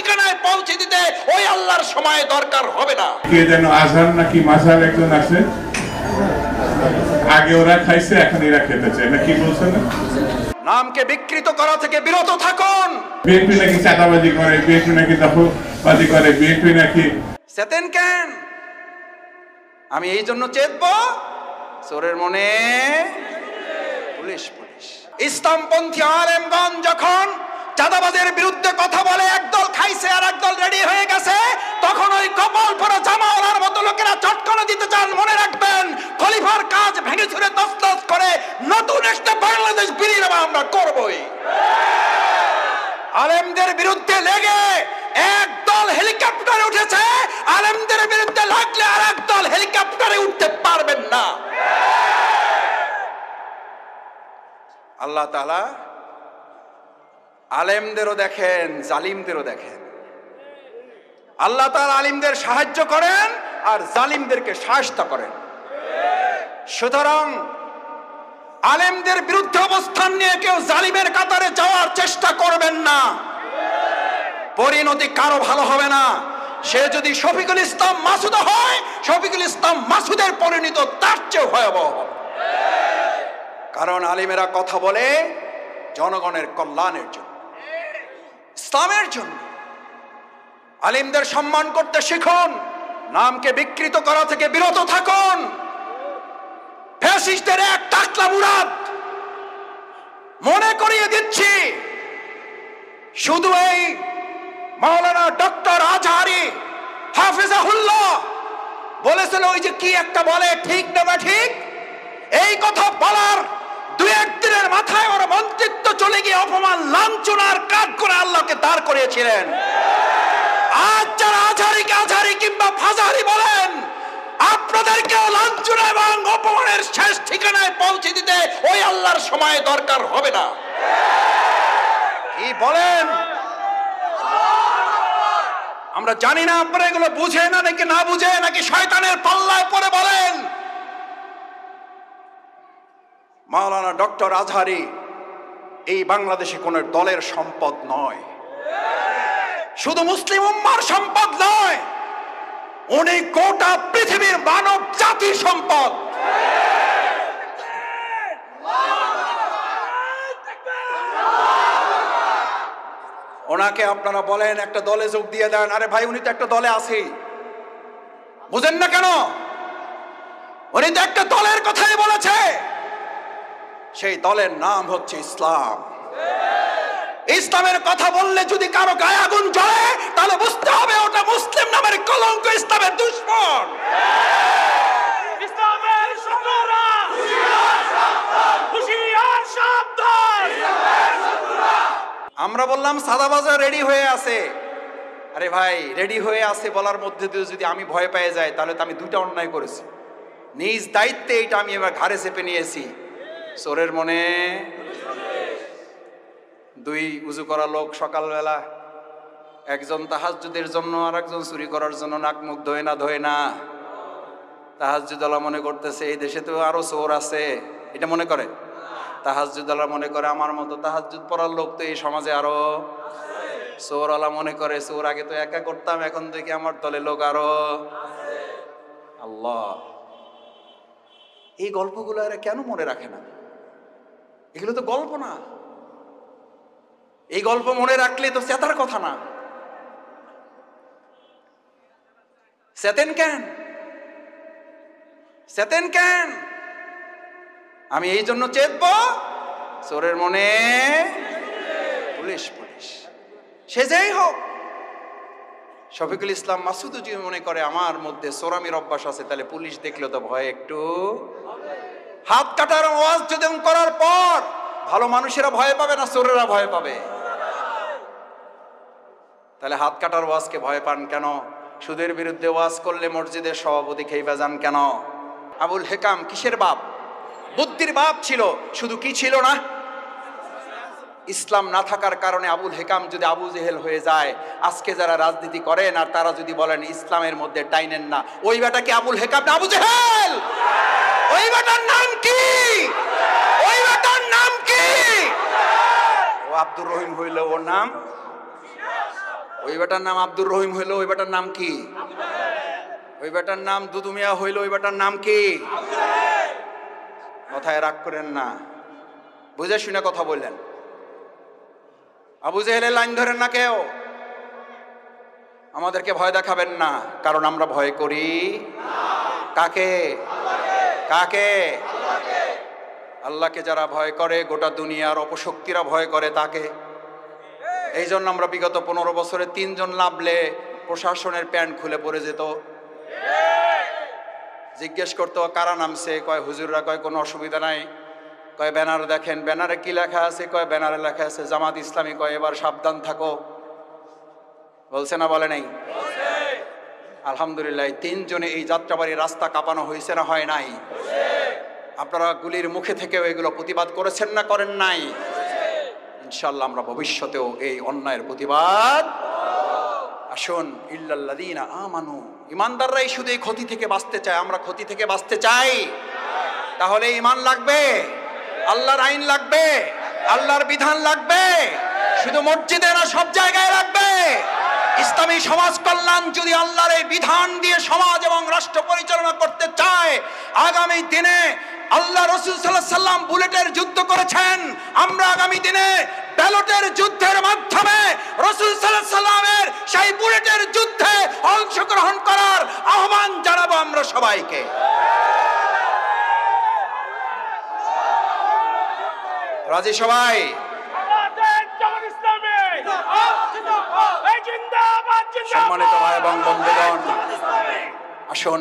ঠিকানায় পৌঁছে দিতে ওই আল্লাহর সময় দরকার হবে না। কে যেন আজহার নাকি মাঝার একজন আছে, আগে ওরা খাইছে এখন এরা খেতে চায় না, কি বলছেন? নামকে বিকৃত করা থেকে বিরত থাকুন। বিএনপি নাকি চাঁদাবাজি করে, বিএনপি নাকি দখলবাজি করে, বিএনপি নাকি চেতেন কেন? আমি এই জন্য চেতব, চোরের মনে পুলিশ পুলিশ। ইসলামপন্থী আলেমগণ যখন চাঁদাবাজের বিরুদ্ধে কথা বলে, একদল খাইছে আর একদল রেডি হয়ে গেছে, তখন ওই কপাল পরা জামাওয়ালার মতো লোকেরা চটকানো দিতে চান। মনে রাখবেন, খলিফার কাজ ভেঙে ছুড়ে তছনছ করে নতুন একটা বাংলাদেশ বিনির্মাণ আমরা করবই। আলেমদের বিরুদ্ধে লেগে একদল হেলিকপ্টারে উঠেছে, আলেমদের বিরুদ্ধে লাগলে আর একদল হেলিকপ্টারে উঠতে পারবেন না। আল্লাহ তাআলা আলেমদেরও দেখেন, জালিমদেরও দেখেন। আল্লাহ তাআলা আলিমদের সাহায্য করেন আর জালিমদেরকে শায়েস্তা করেন। সুতরাং আলেমদের বিরুদ্ধে অবস্থান নিয়ে কেউ জালিমের কাতারে যাওয়ার চেষ্টা করবেন না, পরিণতি কারো ভালো হবে না। সে যদি শফিকুল ইসলাম মাসুদ হয়, শফিকুল ইসলাম মাসুদের পরিণতি তার চেয়ে ভয়াবহ হবে। কারণ আলিমেরা কথা বলে জনগণের কল্যাণের জন্য, ইসলামের জন্য। আলিমদের সম্মান করতে শিখুন, নামকে বিকৃত করা থেকে বিরত থাকুন। ফ্যাসিস্টদের এক টাকলা মুরাদ মনে করিয়ে দিচ্ছি, শুধু এই মাওলানা ডক্টর আজহারি হাফিজাহুল্লাহ বলেছিল, ওই যে কি একটা বলে, ঠিক না বা ঠিক, এই কথা বলার দুই একদিনের মাথায় ওর মন্ত্রিত্ব চলে গিয়ে অপমান লাঞ্ছনার কাজ করে আল্লাহকে দাঁড় করিয়েছিলেন। আজ যারা আজহারিকে আজহারি কিংবা ফাজারি বলেন, আপনাদেরকে লাঞ্ছনা এবং অপমানের শেষ ঠিকানায় পৌঁছে দিতে ওই আল্লাহর সময় দরকার হবে না। কি বলেন? আমরা জানি না আপনারা এগুলো বুঝে না নাকি না বুঝে, নাকি শয়তানের পাল্লায় পড়ে বলেন। মাওলানা ডক্টর আজহারি এই বাংলাদেশে কোন দলের সম্পদ নয়, শুধু মুসলিম উম্মার সম্পদ নয়, উনি গোটা পৃথিবীর মানব জাতির সম্পদ। ওনাকে আপনারা বলেন একটা দলে যোগ দিয়ে দেন, আরে ভাই উনি তো একটা দলে আছেই, বুঝেন না কেন? উনি তো একটা দলের কথাই বলেছে, সেই দলের নাম হচ্ছে ইসলাম। ইসলামের কথা বললে যদি কারো গায়ে আগুন জ্বলে, তাহলে বুঝতে হবে ওটা মুসলিম নামের কলঙ্ক, ইসলামের দুশমন। ইসলামের শত্রুরা হুঁশিয়ার সাবধান। আমরা বললাম সাদাবাজার রেডি হয়ে আছে। আরে ভাই, রেডি হয়ে আছে বলার মধ্যে দিয়ে যদি আমি ভয় পেয়ে যাই, তাহলে তো আমি দুইটা অন্যায় করেছি। নিজ দায়িত্বে এটা আমি এবার ঘাড়ে চেপে নিয়েছি। চোরের মনে দুই উজু করা লোক সকালবেলা, একজন তাহাজ্জুদের জন্য আর একজন চুরি করার জন্য নাক মুখ ধোয় না। তাহাজ্জুদওয়ালা মনে করতেছে এই দেশে তো আরো চোর আছে, এটা মনে করে। তাহাজ্জুদওয়ালা মনে করে আমার মতো তাহাজ্জুদ পড়ার লোক তো এই সমাজে আরো। চোরওয়ালা মনে করে চোর আগে তো একা করতাম, এখন দেখি আমার দলে লোক আরো। আল্লাহ, এই গল্পগুলো এরা কেন মনে রাখে না? এগুলো তো গল্প না, এই গল্প মনে রাখলে তো চেতার কথা না। চেতেন কেন? চেতেন কেন? আমি এই জন্য চেতব, চোরের মনে পুলিশ পুলিশ। সে যেই হোক, শফিকুল ইসলাম মাসুদ যদি মনে করে আমার মধ্যে চোরামির অভ্যাস আছে, তাহলে পুলিশ দেখলে তো ভয় একটু। হাত কাটার ওয়াজ যদি করার পর ভালো মানুষেরা ভয় পাবে না চোরেরা ভয় পাবে? তাহলে হাত কাটার ওয়াজকে ভয় পান কেন? সুদের বিরুদ্ধে ওয়াজ করলে মসজিদের সভাপতি খেইবা যান কেন? আবুল হেকাম কিসের বাপ? বুদ্ধির বাপ ছিল, শুধু কি ছিল না? ইসলাম না থাকার কারণে আবুল হেকাম যদি আবু জেহেল হয়ে যায়, আজকে যারা রাজনীতি করেন আর তারা যদি বলেন ইসলামের মধ্যে টাইনেন না, ওই বেটা কি আবুল হেকাম না আবু জেহেল? ওই বেটার নাম কি? ওই বেটার নাম কি? ও আব্দুর রহিম হইল ওর নাম, ওই বেটার নাম আব্দুর রহিম হইলো, ওই বেটার নাম কি? ওই বেটার নাম দুদু মিয়া হইলো, ওই বেটার নাম কি? কথায় রাগ করেন না, বুঝে শুনে কথা বললেন। আবু জেহেলের লাইন ধরেন না কেউ, আমাদেরকে ভয় দেখাবেন না, কারণ আমরা ভয় করি কাকে? কাকে? আল্লাহকে যারা ভয় করে, গোটা দুনিয়ার অপশক্তিরা ভয় করে তাকে। এই জন্য আমরা বিগত 15 বছরে 3 জন নামলে প্রশাসনের প্যান্ট খুলে পড়ে যেত। জিজ্ঞেস করতো কারা নামছে, কয় হুজুররা, কয় কোনো অসুবিধা নাই, কয় ব্যানার দেখেন, ব্যানারে কি লেখা আছে, কয় ব্যানারে লেখা আছে জামাত ইসলামী, কয় এবার সাবধান থাকো। বলছে না বলে নাই? আলহামদুলিল্লাহ 3 জনে এই যাত্রাবাড়ির রাস্তা কাঁপানো হয়েছে না হয় নাই? আপনারা গুলির মুখে থেকেও এগুলো প্রতিবাদ করেছেন না করেন নাই? ইনশাআল্লাহ আমরা ভবিষ্যতেও এই অন্যায়ের প্রতিবাদ। আসুন, ইল্লাল্লাযীনা আমানু, ইমানদাররাই শুধু এই ক্ষতি থেকে বাঁচতে চায়। আমরা ক্ষতি থেকে বাঁচতে চাই, তাহলে ঈমান লাগবে, আল্লাহর আইন লাগবে, আল্লাহর বিধান লাগবে। শুধু মসজিদে না, সব জায়গায় লাগবে। ইসলামী সমাজ কল্যাণ যদি আল্লাহর এই বিধান দিয়ে সমাজ এবং রাষ্ট্র পরিচালনা করতে চায়, আগামী দিনে আল্লাহ রাসূল সাল্লাল্লাহু আলাইহি সাল্লাম বুলেটের যুদ্ধ করেছেন, আমরা আগামী দিনে ব্যালটের যুদ্ধের মাধ্যমে রাসূল সাল্লাল্লাহু আলাইহি সাল্লামের সেই বুলেটের যুদ্ধে অংশগ্রহণ করার আহ্বান জানাবো আমরা সবাইকে। রাজি সবাই? সম্মানিত ভাই এবং বন্ধুগণ, আসুন